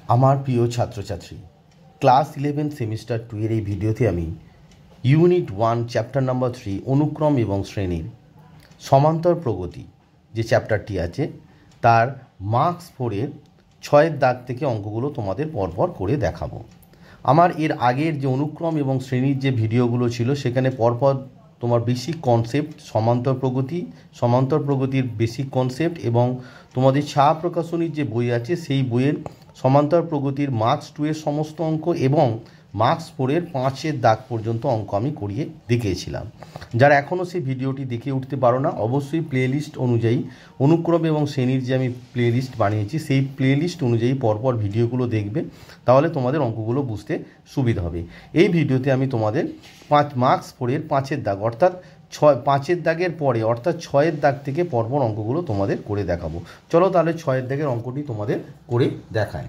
আমার প্রিয় ছাত্রছাত্রী, ক্লাস 11 সেমিস্টার 2 এর এই ভিডিওতে আমি ইউনিট 1 চ্যাপ্টার নাম্বার 3 অনুক্রম এবং শ্রেণীর সমান্তর প্রগতি যে চ্যাপ্টারটি আছে তার মার্কস 4 এর 6 দাগ থেকে অঙ্কগুলো তোমাদের পরপর করে দেখাবো। আমার এর আগের যে অনুক্রম এবং শ্রেণীর যে ভিডিওগুলো ছিল সেখানে পরপর তোমার বেসিক কনসেপ্ট, সমান্তর প্রগতির বেসিক কনসেপ্ট এবং তোমাদের ছায়া প্রকাশনীর যে বই আছে সেই বইয়ের সমান্তর প্রগতির মার্কস 2 এর সমস্ত অঙ্ক এবং মার্কস 4 এর 5 দাগ পর্যন্ত অঙ্ক আমি করিয়ে দেখিয়েছিলাম। যারা এখনও সেই ভিডিওটি দেখে উঠতে পারো না, অবশ্যই প্লেলিস্ট অনুযায়ী অনুক্রম এবং শ্রেণীর যে আমি প্লেলিস্ট বানিয়েছি সেই প্লেলিস্ট অনুযায়ী পরপর ভিডিওগুলো দেখবে, তাহলে তোমাদের অঙ্কগুলো বুঝতে সুবিধা হবে। এই ভিডিওতে আমি তোমাদের মার্কস 4 এর 5 দাগ অর্থাৎ 5 দাগের পরে অর্থাৎ 6 দাগ থেকে পরপর অঙ্কগুলো তোমাদের করে দেখাবো। চলো তাহলে 6 দাগের অঙ্কটি তোমাদের করে দেখায়।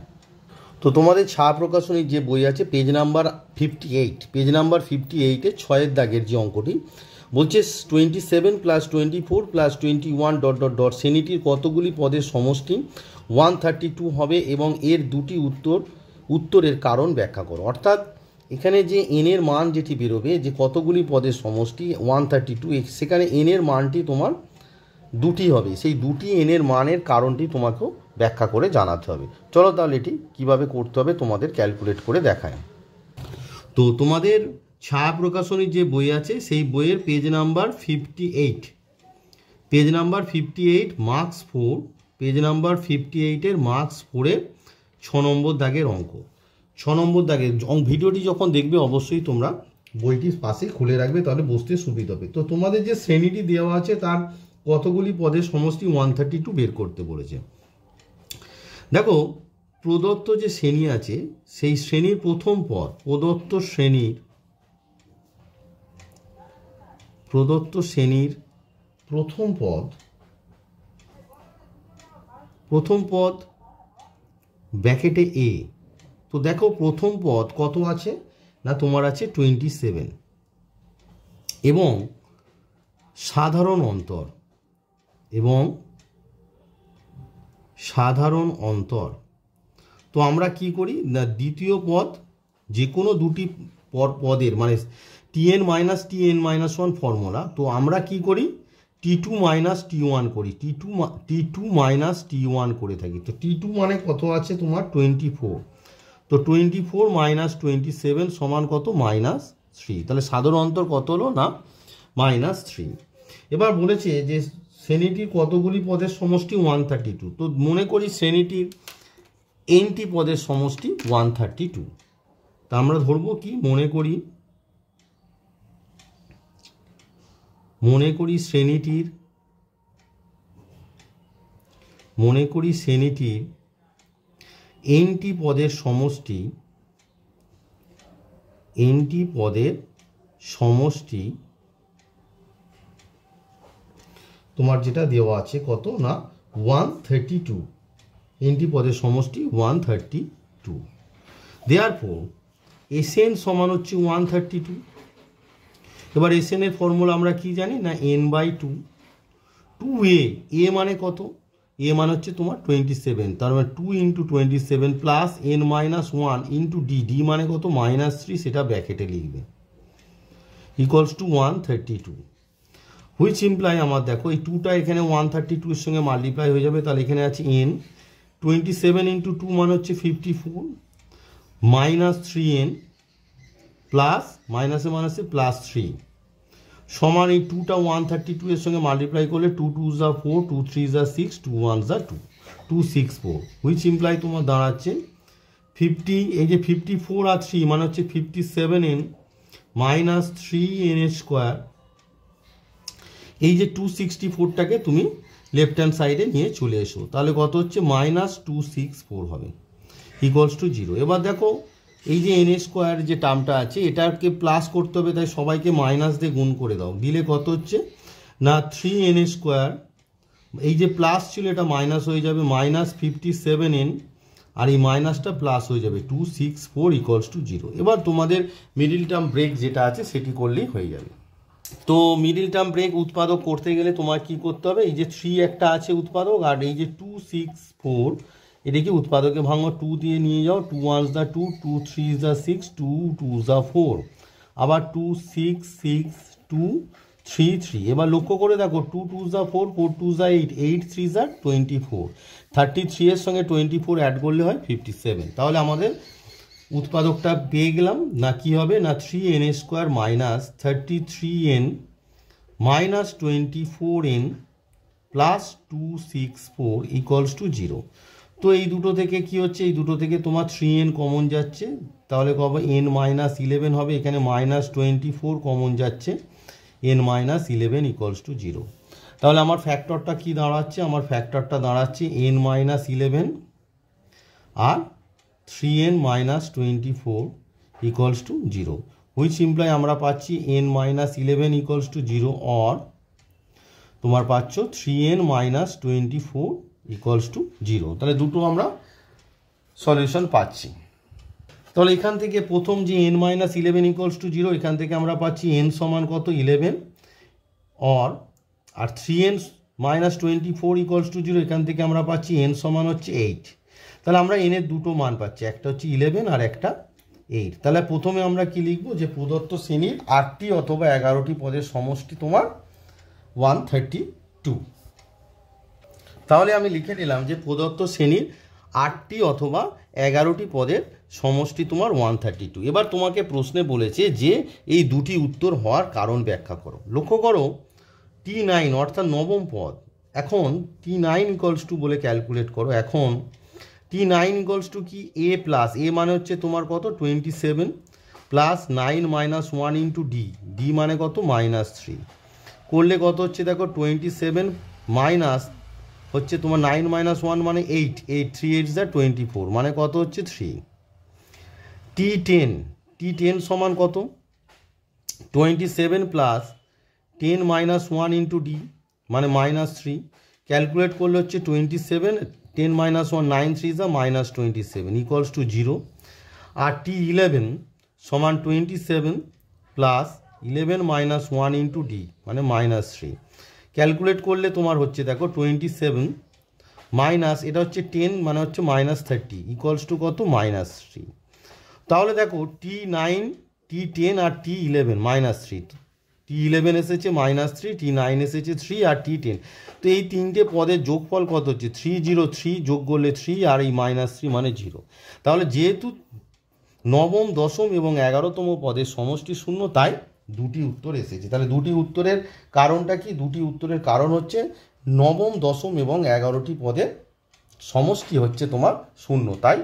তো তোমাদের ছায়া প্রকাশনীর যে বই আছে পেজ নাম্বার 58-এ 6 দাগের যে অঙ্কটি বলছে 27 + 24 + 21 ... শ্রেণীটির কতগুলি পদের সমষ্টি 132 হবে এবং এর দুটি উত্তরের কারণ ব্যাখ্যা করো। অর্থাৎ এখানে যে এন এর মান যেটি বেরোবে, যে কতগুলি পদের সমষ্টি 132, সেখানে এন এর মানটি তোমার দুটি হবে, সেই দুটি এন এর মানের কারণটি তোমাকেও ব্যাখ্যা করে জানাতে হবে। চলো তাহলে এটি কীভাবে করতে হবে তোমাদের ক্যালকুলেট করে দেখায়। তো তোমাদের ছায়া প্রকাশনীর যে বই আছে সেই বইয়ের page number 58 marks 4, page number 58-এর মার্কস 4-এর 6 নম্বর দাগের অঙ্ক। 6 নম্বর দাগের ভিডিওটি যখন দেখবে অবশ্যই তোমরা বইটির পাশে খুলে রাখবে, তাহলে বুঝতে সুবিধা হবে। তো তোমাদের যে শ্রেণীটি দেওয়া আছে তার কতগুলি পদের সমষ্টি 132 বের করতে বলেছে। দেখো, প্রদত্ত যে শ্রেণী আছে সেই শ্রেণীর প্রথম পদ, প্রদত্ত শ্রেণীর প্রথম পদ ব্র্যাকেটে এ। তো দেখো প্রথম পদ কত আছে না, তোমার আছে 27 এবং সাধারণ অন্তর। তো আমরা কি করি না, দ্বিতীয় পদ যে কোনো দুটি পদের মানে Tn-Tn-1 ফর্মুলা, তো আমরা কি করি T2 - T1 করি, T2 - T1 করে থাকি। তো T2 মানে কত আছে তোমার 24, তো 24 - 27 সমান কত -3, তাহলে সাধারণ অন্তর কত হলো না -3। এবার বলেছে যে শ্রেণীটির কতগুলি পদের সমষ্টি 132, তো মনে করি শ্রেণীটির nটি পদের সমষ্টি 132। তা আমরা ধরবো কি, মনে করি শ্রেণীটির nটি পদের সমষ্টি তোমার যেটা দেওয়া আছে কত না 132, nটি পদের সমষ্টি 132। দেয়ারফর Sn সমান হচ্ছে 132। এবার Sn এর ফর্মুলা আমরা কি জানি না n/2, 2a, a মানে কত, a মানে হচ্ছে তোমার 27, তার মানে 2 × 27 প্লাস n-1 × d মানে কত -3, সেটা ব্র্যাকেটে লিখবে, ইকুয়ালস টু 132, হুইচ ইমপ্লাই আমার দেখো এই 2টা এখানে 132 এর সঙ্গে মাল্টিপ্লাই হয়ে যাবে, তাহলে এখানে আছে n, 27 × 2 মানে হচ্ছে 54 -3n প্লাস +3 সমান এই 2টা 132 এর সঙ্গে মাল্টিপ্লাই করলে 2 2 যা 4, 2 3 যা 6, 2 1 যা 2, 264, হুইচ ইমপ্লাই তোমার দাঁড়াচ্ছে 50, এই যে 54 আর 3 মানে হচ্ছে 57n -3n²। এই যে 264টাকে তুমি লেফট হ্যান্ড সাইডে নিয়ে চলে এসো, তাহলে কত হচ্ছে -264 হবে, ইকুয়ালস টু 0। এবার দেখো এই যে n² যে টার্মটা আছে এটাকে প্লাস করতে হবে, তাই সবাইকে মাইনাস দিয়ে গুণ করে দাও, দিলে কত হচ্ছে না 3n², এই যে প্লাস ছিল এটা মাইনাস হয়ে যাবে -57n, আর এই মাইনাসটা প্লাস হয়ে যাবে 264 ইকুয়ালস টু 0। এবার তোমাদের মিডিল টার্ম ব্রেক যেটা আছে সেটি করলেই হয়ে যাবে। তো মিডিল টার্ম ব্রেক উৎপাদক করতে গেলে তোমার কি করতে হবে, এই যে 3 একটা আছে উৎপাদক, আর এই যে 264 এটাকে উৎপাদকে ভাঙো, 2 দিয়ে নিয়ে যাও, 2 1 দ্য 2, 2 3 দ্য 6, 2 2 দ্য 4, আবার 2 6 6 2 3 3। এবার লক্ষ্য করে দেখো, 2 2 দ্য 4, 4 2 দ্য 8, 8 3 দ্য 24, 33 এর সঙ্গে 24 অ্যাড করলে হয় 57। তাহলে আমাদের উৎপাদকটা পেয়ে গেলাম না, কি হবে না 3n square minus 33n minus 24n plus 264 equals to 0। তো এই দুটো থেকে কি হচ্ছে, এই দুটো থেকে তোমার 3n কমন যাচ্ছে, তাহলে কব n মাইনাস 11 হবে, এখানে মাইনাস 24 কমন যাচ্ছে, n মাইনাস 11 ইকুয়ালস টু 0। তাহলে আমার ফ্যাক্টরটা কি দাঁড়াচ্ছে, আমার ফ্যাক্টরটা দাঁড়াচ্ছে n মাইনাস 11 আর 3n minus 24 equals to 0, which imply আমরা পাচ্ছি n minus 11 equals to 0 or তোমার পাচ্ছ 3n মাইনাস 24 ইকুয়ালস টু 0। তাহলে দুটো আমরা সলিউশন পাচ্ছি। তাহলে এখান থেকে প্রথম যে n মাইনাস 11 ইকুয়ালস টু 0, এখান থেকে আমরা পাচ্ছি n সমান কত 11 অর, আর 3n মাইনাস 24 ইকুয়ালস টু 0, এখান থেকে আমরা পাচ্ছি n সমান হচ্ছে 8। তাহলে আমরা n এর দুটো মান পাচ্ছি, একটা হচ্ছে 11 আর একটা 8। তাহলে প্রথমে আমরা কি লিখবো, যে প্রদত্ত শ্রেণীর 8টি অথবা 11টি পদের সমষ্টি তোমার 132। তাহলে আমি লিখে নিলাম যে প্রদত্ত শ্রেণীর 8টি অথবা 11টি পদের সমষ্টি তোমার 132। এবার তোমাকে প্রশ্নে বলেছে যে এই দুটি উত্তর হওয়ার কারণ ব্যাখ্যা করো। লক্ষ্য করো, T9 অর্থাৎ নবম পদ, এখন T9 ইকুয়ালস টু বলে ক্যালকুলেট করো। এখন T9 ইকুয়ালস টু কি, a প্লাস a মানে হচ্ছে তোমার কত 27 plus 9 minus 1 into D, D মানে কত মাইনাস 3 করলে কত হচ্ছে দেখো 27 মাইনাস হচ্ছে তোমার 9 মাইনাস 1 মানে 8, 8 3 8 যা 24 মানে কত হচ্ছে 3। T10 সমান কত 27 প্লাস 10 মাইনাস 1 ইন্টু ডি মানে মাইনাস 3, ক্যালকুলেট করলে হচ্ছে 27 10 মাইনাস 1 9 3 যা minus 27 equals to 0। R T11 সমান 27 প্লাস 11 মাইনাস 1 ইন্টু ডি মানে মাইনাস 3, ক্যালকুলেট করলে তোমার হচ্ছে দেখো 27 মাইনাস এটা হচ্ছে 10 মানে হচ্ছে মাইনাস 30 ইকুয়ালস টু কত মাইনাস 3। তাহলে দেখো T9 T10 আর T11 মাইনাস 3, T11 এসেছে মাইনাস 3, T9 এসেছে 3 আর T10। তো এই তিনটে পদের যোগফল কত হচ্ছে 303, যোগ করলে 3 আর এই মাইনাস 3 মানে 0। তাহলে যেহেতু নবম দশম এবং 11তম পদের সমষ্টি 0, তাই দুটি উত্তর এসেছে। তাহলে দুটি উত্তরের কারণটা কি, দুটি উত্তরের কারণ হচ্ছে নবম দশম এবং 11টি পদের সমষ্টি হচ্ছে তোমার 0, তাই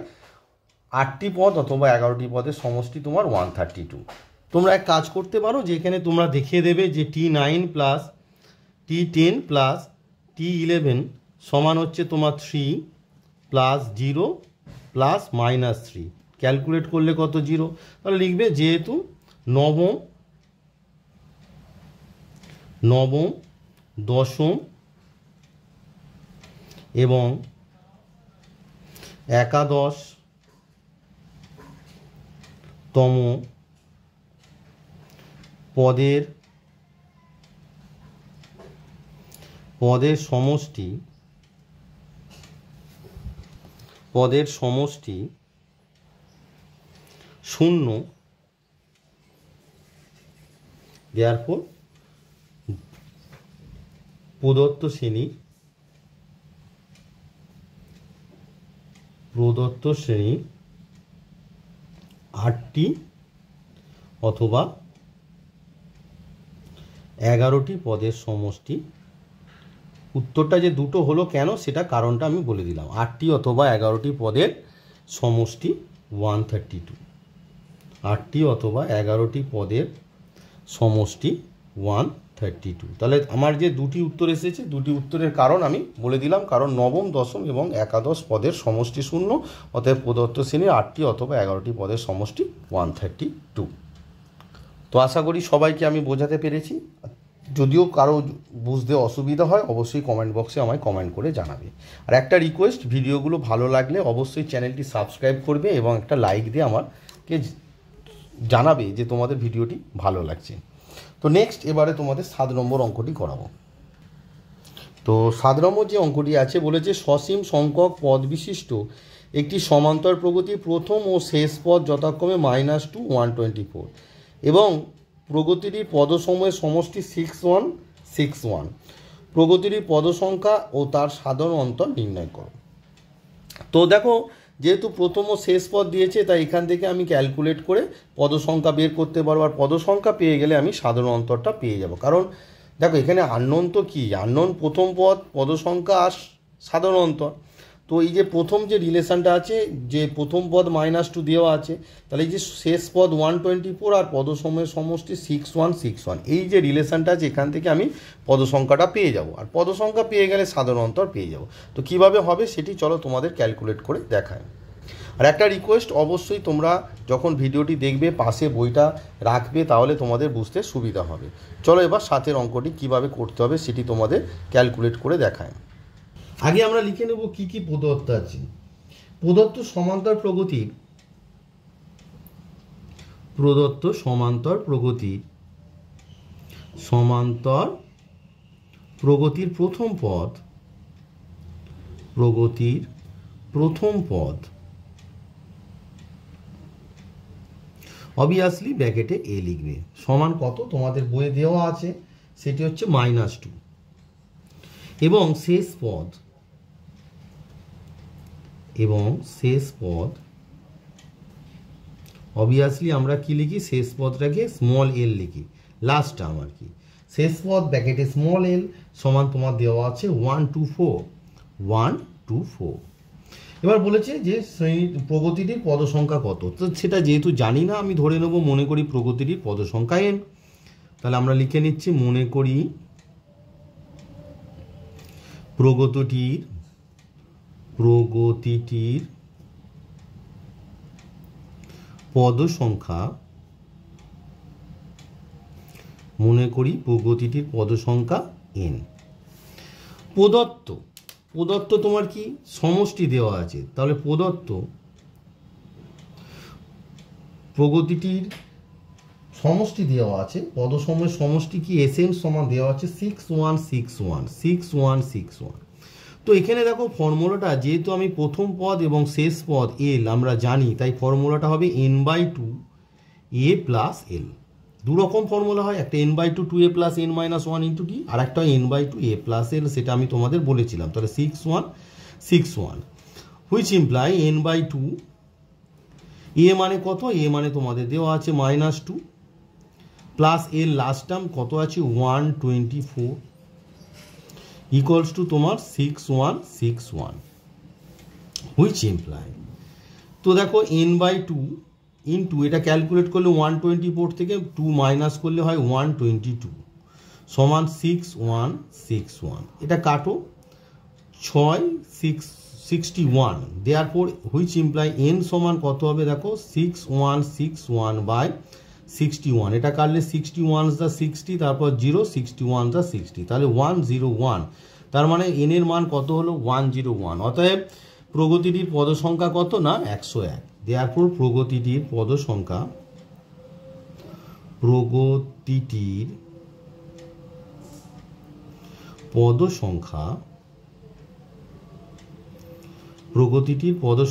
8টি পদ অথবা 11টি পদের সমষ্টি তোমার 132। তোমরা এক কাজ করতে পারো, যে এখানে তোমরা দেখিয়ে দেবে যে T9 plus T10 plus T11 সমান হচ্ছে তোমার 3 প্লাস 0 প্লাস মাইনাস 3, ক্যালকুলেট করলে কত 0। তাহলে লিখবে যেহেতু নবম দশম এবং 11তম পদের সমষ্টি 0, therefore প্রদত্ত শ্রেণী 8টি অথবা 11টি পদের সমষ্টি। উত্তরটা যে দুটো হলো কেন সেটা কারণটা আমি বলে দিলাম, 8টি অথবা 11টি পদের সমষ্টি 132, 8টি অথবা 11টি পদের সমষ্টি 132। তাহলে আমার যে দুটি উত্তর এসেছে, দুটি উত্তরের কারণ আমি বলে দিলাম, কারণ নবম দশম এবং 11 পদের সমষ্টি 0, অতএব প্রদত্ত শ্রেণীর 8টি অথবা 11টি পদের সমষ্টি 132। তো আশা করি সবাইকে আমি বোঝাতে পেরেছি। যদিও কারো বুঝতে অসুবিধা হয় অবশ্যই কমেন্ট বক্সে আমায় কমেন্ট করে জানাবে। আর একটা রিকোয়েস্ট, ভিডিওগুলো ভালো লাগলে অবশ্যই চ্যানেলটি সাবস্ক্রাইব করবে এবং একটা লাইক দিয়ে আমাকে জানাবে যে তোমাদের ভিডিওটি ভালো লাগছে। তো নেক্সট এবারে তোমাদের 7 নম্বর অঙ্কটি করাবো। তো 7 নম্বর যে অঙ্কটি আছে বলেছে সসীম সংখ্যক পদ বিশিষ্ট একটি সমান্তর প্রগতির প্রথম ও শেষ পদ যথাক্রমে -2 124 এবং প্রগতিটির পদসমূহের সমষ্টি 6 1 6 1। প্রগতিটির পদ সংখ্যা ও তার সাধারণ অন্তর নির্ণয় করো। তো দেখো, যেহেতু প্রথম ও শেষ পদ দিয়েছে তাই এখান থেকে আমি ক্যালকুলেট করে পদ সংখ্যা বের করতে পারবো, আর পদ সংখ্যা পেয়ে গেলে আমি সাধারণ অন্তরটা পেয়ে যাব। কারণ দেখো এখানে আননোন তো কি, আননোন প্রথম পদ, পদ সংখ্যা আর সাধারণ অন্তর। তো এই যে প্রথম যে রিলেশনটা আছে, যে প্রথম পদ -2 দেওয়া আছে, তাহলে এই যে শেষ পদ 124 আর পদ সময়ের সমষ্টি 6 1 6 1, এই যে রিলেশনটা আছে এখান থেকে আমি পদ সংখ্যাটা পেয়ে যাব, আর পদ সংখ্যা পেয়ে গেলে সাধারণ অন্তর পেয়ে যাব। তো কিভাবে হবে সেটি চলো তোমাদের ক্যালকুলেট করে দেখায়। আর একটা রিকোয়েস্ট, অবশ্যই তোমরা যখন ভিডিওটি দেখবে পাশে বইটা রাখবে, তাহলে তোমাদের বুঝতে সুবিধা হবে। চলো এবার 7 অঙ্কটি কিভাবে করতে হবে সেটি তোমাদের ক্যালকুলেট করে দেখায়। আগে আমরা লিখে নেব কি কি প্রদত্ত আছে। প্রদত্ত সমান্তর প্রগতির প্রথম পদ অবভিয়াসলি ব্র্যাকেটে এ লিখবে, সমান কত তোমাদের বইয়ে দেওয়া আছে সেটি হচ্ছে -2, এবং শেষ পদ অবভিয়াসলি আমরা কি লিখি, শেষ পদটাকে স্মল এল লিখি, লাস্ট টার্ম আর কি। শেষ পদ ব্র্যাকেটে স্মল এল সমান তোমার দেওয়া আছে 124। এবার বলেছে যে প্রগতিটির পদ সংখ্যা কত, তো সেটা যেহেতু জানি না আমি ধরে নেব, মনে করি প্রগতিটির পদ সংখ্যা n। তাহলে আমরা লিখে নিচ্ছি, মনে করি প্রগতিটির পদ সংখ্যা n। প্রদত্ত তোমার কি সমষ্টি দেওয়া আছে, তাহলে প্রদত্ত প্রগতিটির সমষ্টি দেওয়া আছে, পদসমূহের সমষ্টি কি Sn সমান দেওয়া আছে 6 1 6 1 6 1 6 1। তো এখানে দেখো ফর্মুলাটা, যেহেতু আমি প্রথম পদ এবং শেষ পদ এল আমরা জানি, তাই ফর্মুলাটা হবে n/2 a প্লাস এল। দুরকম ফর্মুলা হয়, একটা n/2 2a plus n - 1 × d, আর একটা n/2 a প্লাস এল, সেটা আমি তোমাদের বলেছিলাম। তাহলে 6 1 6 1 হুইচ ইমপ্লাই n/2 a মানে কত, a মানে তোমাদের দেওয়া আছে -2 প্লাস এল লাস্ট টার্ম কত আছে 124 ইকুয়ালস টু তোমার 6 1 6 1 হুইচ ইমপ্লাই। তো দেখো n/2 ইন্টু এটা ক্যালকুলেট করলে 124 থেকে 2 মাইনাস করলে হয় 122 সমান 6 1 6 1। এটা কাটো, 6 6 61, দেয়ারফর হুইচ ইমপ্লাই n সমান কত হবে দেখো 6 1 6 1 বাই 61। এটা কাটলে 61 দা 60, তারপর 0 61 দা 60, তাহলে 101। তার মানে n এর মান কত হলো 101। অতএব প্রগতিটির পদ সংখ্যা কত না 101। দেয়ারফর প্রগতিটির পদ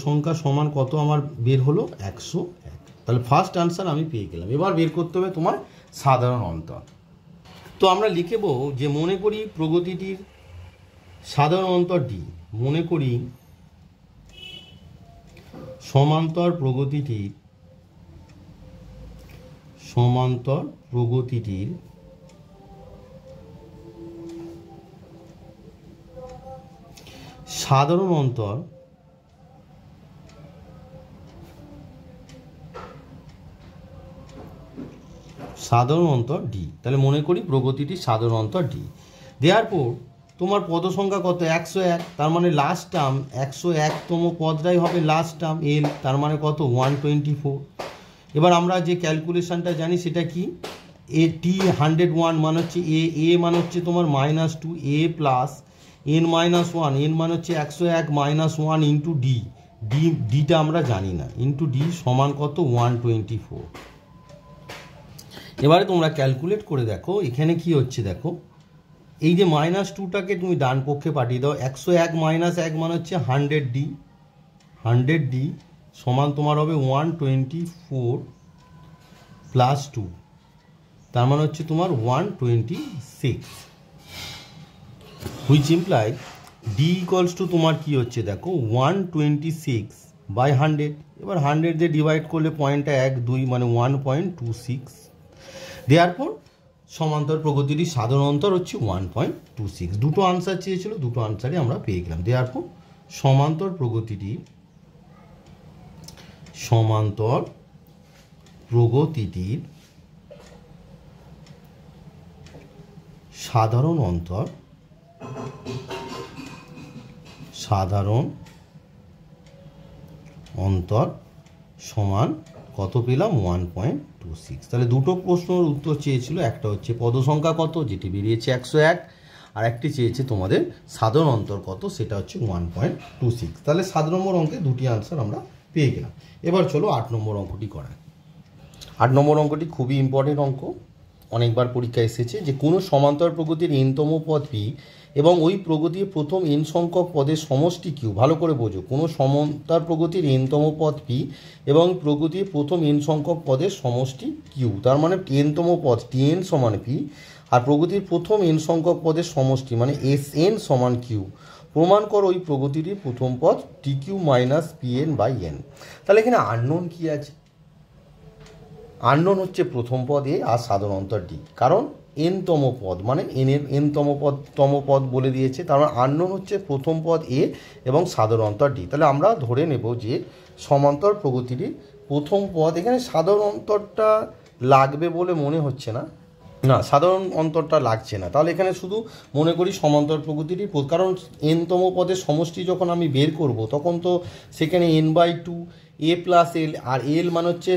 সংখ্যা সমান কত আমার বের হলো 101। তাহলে ফার্স্ট আনসার আমি পেয়ে গেলাম। এবার বের করতে হবে তোমার সাধারণ অন্তর। তো আমরা লিখব যে মনে করি প্রগতিটির সাধারণ অন্তর ডি, মনে করি সমান্তর প্রগতিটির সাধারণ অন্তর ডি। তাহলে মনে করি প্রগতিটির সাধারণ অন্তর ডি। দেয়ারপর তোমার পদ সংখ্যা কত 101, তার মানে লাস্ট টার্ম 101তম পদটাই হবে লাস্ট টার্ম এল, তার মানে কত 124। এবার আমরা যে ক্যালকুলেশনটা জানি সেটা কি, এ টি 101 মানে হচ্ছে এ মানে হচ্ছে তোমার -2 এ প্লাস n - 1, n মানে হচ্ছে 101 -1 ইন্টু ডি, ডিটা আমরা জানি না, ইন্টু ডি সমান কত 124। এবারে তোমরা ক্যালকুলেট করে দেখো এখানে কি হচ্ছে, দেখো এই যে -2টাকে তুমি ডান পক্ষে পাঠিয়ে দাও, 101 - 1 মানে হচ্ছে 100D, 100D সমান তোমার হবে 124 + 2, তার মানে হচ্ছে তোমার 126, হুইচ ইমপ্লাই D = তোমার কি হচ্ছে দেখো 126/100। এবার 100 দিয়ে ডিভাইড করলে পয়েন্টটা 1 2 মানে 1.26, দেয়ারপর সমান্তর প্রগতিটির সাধারণ অন্তর হচ্ছে 1.26। দুটো আনসার চেয়েছিল, দুটো আনসারই আমরা পেয়ে গেলাম। দেয়ারপর সমান্তর প্রগতিটির সাধারণ অন্তর সমান কত পেলাম 1.26। তাহলে দুটো প্রশ্নের উত্তর চেয়েছিল, একটা হচ্ছে পদ সংখ্যা কত যেটি বেরিয়েছে 101, আর একটি চেয়েছে তোমাদের সাধারণ অন্তর কত সেটা হচ্ছে 1.26। তাহলে 7 নম্বর অঙ্কে দুটি আনসার আমরা পেয়ে গেলাম। এবার চলো 8 নম্বর অঙ্কটি করা। 8 নম্বর অঙ্কটি খুবই ইম্পর্টেন্ট অঙ্ক, অনেকবার পরীক্ষায় এসেছে যে কোনো সমান্তর প্রগতির n-তম পদ p এবং ওই প্রগতির প্রথম n সংখ্যক পদের সমষ্টি q। ভালো করে বোঝো, কোনো সমান্তর প্রগতির n-তম পদ p এবং প্রগতির প্রথম n সংখ্যক পদের সমষ্টি q, তার মানে n-তম পদ tn সমান p আর প্রগতির প্রথম n সংখ্যক পদের সমষ্টি মানে sn সমান q। প্রমাণ করো ওই প্রগতিটির প্রথম পদ tq - pn/n। তাহলে এখানে আননোন কি আছে? আননোন হচ্ছে প্রথম পদ এ আর সাধারণ অন্তর ডি, কারণ n-তম পদ মানে n এর n-তম পদ বলে দিয়েছে, তার মানে আননোন হচ্ছে প্রথম পদ এ এবং সাধারণ অন্তর ডি। তাহলে আমরা ধরে নেব যে সমান্তর প্রগতিটির প্রথম পদ, এখানে সাধারণ অন্তরটা লাগবে বলে মনে হচ্ছে না, সাধারণ অন্তরটা লাগছে না। তাহলে এখানে শুধু মনে করি সমান্তর প্রগতিটির, কারণ n-তম পদের সমষ্টি যখন আমি বের করব তখন তো সেখানে n/2 a + l, R l মানে হচ্ছে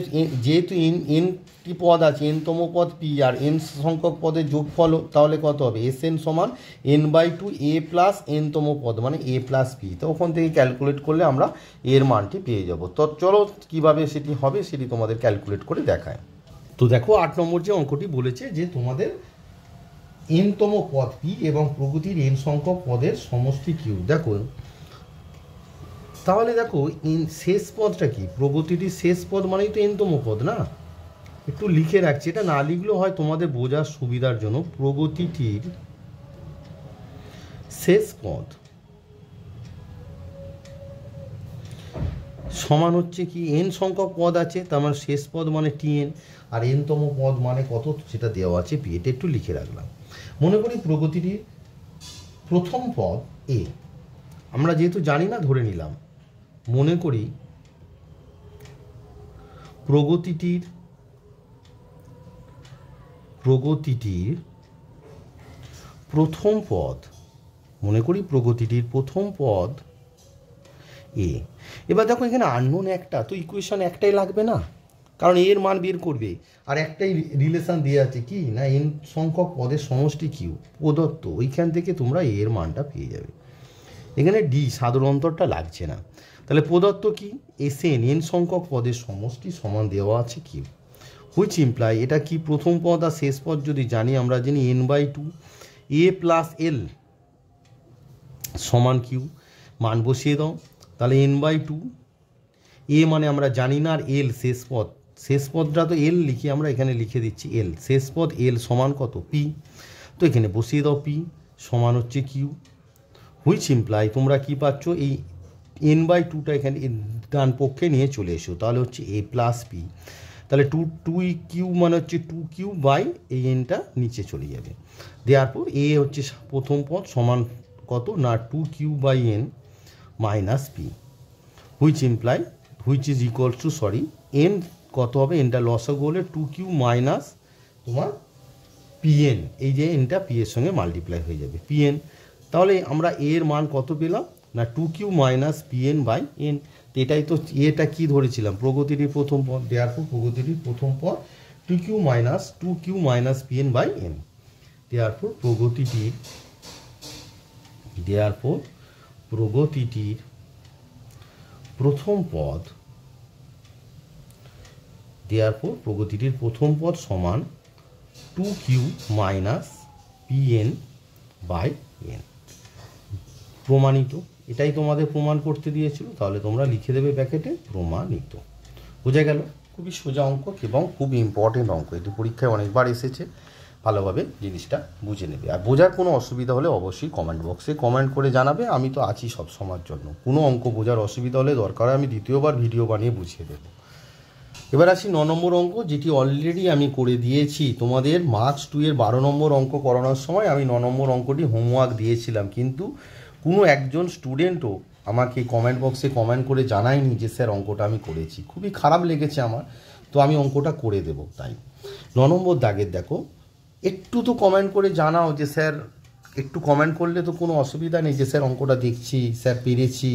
যেহেতু nটি পদ আছে, n-তম পদ p আর n সংখ্যক পদের যোগফল, তাহলে কত হবে sn সমান n/2 a + n-তম পদ মানে a + p। তো ওখান থেকে ক্যালকুলেট করলে আমরা এর মানটি পেয়ে যাব। তো চলো কীভাবে সেটি হবে সেটি তোমাদের ক্যালকুলেট করে দেখায়। তো দেখো 8 নম্বর যে অঙ্কটি বলেছে যে তোমাদের n-তম পদ p এবং প্রগতির n সংখ্যক পদের সমষ্টি q। দেখো তাহলে দেখো শেষ পদটা কি? প্রগতিটির শেষ পদ মানেই তো n-তম পদ না? একটু লিখে রাখছি, এটা না লিখলেও হয় তোমাদের বোঝার সুবিধার জন্য। প্রগতিটির শেষ পদ সমান হচ্ছে কি n সংখ্যক পদ আছে, তার মানে শেষ পদ মানে tn, আর n-তম পদ মানে কত সেটা দেওয়া আছে p। এটা একটু লিখে রাখলাম। মনে করি প্রগতিটির প্রথম পদ a, আমরা যেহেতু জানি না ধরে নিলাম। মনে করি প্রগতিটির প্রথম পদ, মনে করি প্রগতিটির প্রথম পদ এ। এবার দেখো এখানে আননোন একটা, তো ইকুয়েশন একটাই লাগবে না, কারণ এর মান বের করবে আর একটাই রিলেশন দিয়ে আছে কি না n সংখ্যক পদের সমষ্টি q প্রদত্ত, ওইখান থেকে তোমরা এর মানটা পেয়ে যাবে। এখানে ডি সাধারণ অন্তরটা লাগছে না। তাহলে প্রদত্ত কি sn n সংখ্যক পদের সমষ্টি সমান দেওয়া আছে q, হুইচ ইমপ্লাই এটা কি প্রথম পদ আর শেষ পদ যদি জানি, আমরা জানি n/2 a + l সমান q, মান বসিয়ে দাও। তাহলে n/2 a মানে আমরা জানি না, আর l শেষ পদটা তো l লিখি, আমরা এখানে লিখে দিচ্ছি l, শেষ পদ l সমান কত p। তো এখানে বসিয়ে দাও p সমান হচ্ছে q, হুইচ ইমপ্লাই তোমরা কি পাচ্ছ এই n/2টা এখানে ডান পক্ষে নিয়ে চলে এসো, তাহলে হচ্ছে a + p। তাহলে 2q মানে হচ্ছে 2q বাই এই nটা নিচে চলে যাবে। দেওয়ার পর a হচ্ছে প্রথম পদ সমান কত না 2q/n - p, which is equal to n কত হবে, nটা লসাগু হলে 2q মাইনাস তোমার pn, এই যে nটা p এর সঙ্গে মাল্টিপ্লাই হয়ে যাবে pn। তাহলে আমরা এর মান কত পেলাম না 2q - pn/n। এটাই তো এটা কি ধরেছিলাম প্রগতিটির প্রথম পদ, দেওয়ার পর প্রগতিটির প্রথম পদ 2q - pn/n। দেওয়ার পর প্রগতিটির প্রথম পদ, প্রগতিটির প্রথম পদ সমান 2q - pn/n বাই এন। প্রমাণিত, এটাই তোমাদের প্রমাণ করতে দিয়েছিল, তাহলে তোমরা লিখে দেবে ব্র্যাকেটে প্রমাণিত। বোঝা গেল? খুবই সোজা অঙ্ক এবং খুব ইম্পর্টেন্ট অঙ্ক, এটি পরীক্ষায় অনেকবার এসেছে, ভালোভাবে জিনিসটা বুঝে নেবে। আর বোঝার কোনো অসুবিধা হলে অবশ্যই কমেন্ট বক্সে কমেন্ট করে জানাবে, আমি তো আছি সব সময়ের জন্য। কোনো অঙ্ক বোঝার অসুবিধা হলে দরকার হয় আমি দ্বিতীয়বার ভিডিও বানিয়ে বুঝিয়ে দেবো। এবার আসি 9 নম্বর অঙ্ক, যেটি অলরেডি আমি করে দিয়েছি তোমাদের মার্কস 2 এর 12 নম্বর অঙ্ক করানোর সময় আমি 9 নম্বর অঙ্কটি হোমওয়ার্ক দিয়েছিলাম, কিন্তু কোনো একজন স্টুডেন্টও আমাকে কমেন্ট বক্সে কমেন্ট করে জানায়নি যে স্যার অঙ্কটা আমি করেছি। খুবই খারাপ লেগেছে আমার, তো আমি অঙ্কটা করে দেব। তাই 9 নম্বর দাগের দেখো, একটু তো কমেন্ট করে জানাও যে স্যার, একটু কমেন্ট করলে তো কোনো অসুবিধা নেই যে স্যার অঙ্কটা দেখছি, স্যার পেরেছি।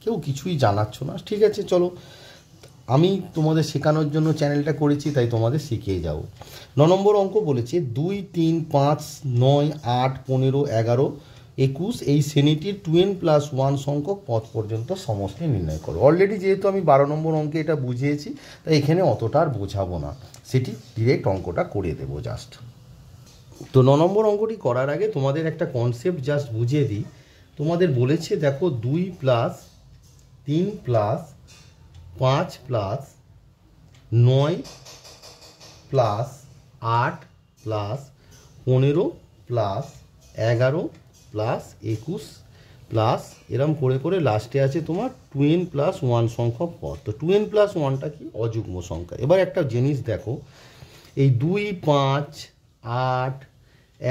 কেউ কিছুই জানাচ্ছ না, ঠিক আছে চলো, আমি তোমাদের শেখানোর জন্য চ্যানেলটা করেছি, তাই তোমাদের শিখিয়ে যাও। 9 নম্বর অঙ্ক বলেছে 2, 3, 5, 9, 8, 15, 11, 21 এই শ্রেণীটির 2n+1 সংখ্যক পদ পর্যন্ত সমষ্টি নির্ণয় করো। অলরেডি যেহেতু আমি 12 নম্বর অঙ্কে এটা বুঝিয়েছি, তাই এখানে অতটা আর বোঝাবো না, সেটি ডিরেক্ট অঙ্কটা করে দেবো জাস্ট। তো 9 নম্বর অঙ্কটি করার আগে তোমাদের একটা কনসেপ্ট জাস্ট বুঝিয়ে দিই। তোমাদের বলেছে দেখো 2 + 3 + 5 + 9 + 8 + 15 + 11 + 21 প্লাস এরম করে করে লাস্টে আছে তোমার 2n+1 সংখ্যক পদ। তো 2n+1টা কি? অযুগ্ম সংখ্যা। এবার একটা জিনিস দেখো, এই 2, 5, 8,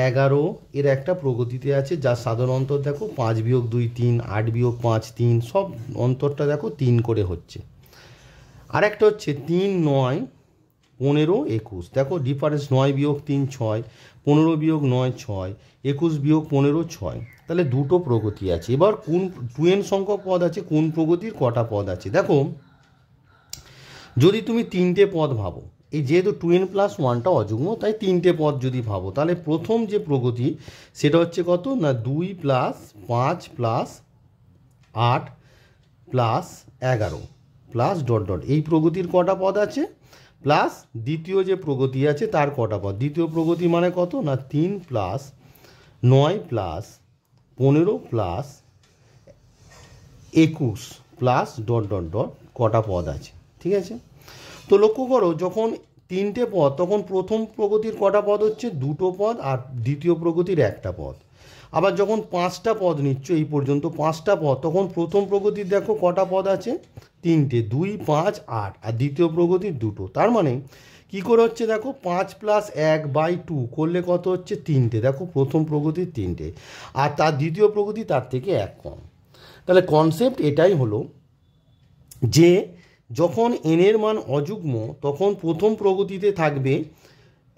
11 এর একটা প্রগতিতে আছে, যার সাধারণ অন্তর দেখো 5 - 2 3, 8 - 5 3, সব অন্তরটা দেখো 3 করে হচ্ছে। আর একটা হচ্ছে 3, 9, 15, 21, দেখো ডিফারেন্স 9 - 3 6, 15 - 9 6, 21 - 15 6, তাহলে দুটো প্রগতি আছে। এবার কোন 2n সংখ্যক পদ আছে, কোন প্রগতির কটা পদ আছে? দেখো যদি তুমি 3টে পদ ভাবো, এই যেহেতু 2n+1টা অযুগ্ম, তাই 3টে পদ যদি ভাবো, তাহলে প্রথম যে প্রগতি সেটা হচ্ছে কত না 2 + 5 + 8 + 11 + ... এই প্রগতির কটা পদ আছে, প্লাস দ্বিতীয় যে প্রগতি আছে তার কটা পদ। দ্বিতীয় প্রগতি মানে কত না 3 + 9 + 15 + 21 + ... কটা পদ আছে, ঠিক আছে? তো লক্ষ্য করো, যখন 3টে পদ, তখন প্রথম প্রগতির কটা পদ হচ্ছে 2টো পদ, আর দ্বিতীয় প্রগতির একটা পদ। আবার যখন 5টা পদ নিচ্ছ, এই পর্যন্ত 5টা পদ, তখন প্রথম প্রগতির দেখো কটা পদ আছে, 3টে, 2, 5, 8, আর দ্বিতীয় প্রগতির 2টো। তার মানে কী করে হচ্ছে দেখো 5 + 1/2 করলে কত হচ্ছে 3টে, দেখো প্রথম প্রগতির 3টে, আর তার দ্বিতীয় প্রগতি তার থেকে 1 কম। তাহলে কনসেপ্ট এটাই হলো যে যখন n এর মান অযুগ্ম, তখন প্রথম প্রগতিতে থাকবে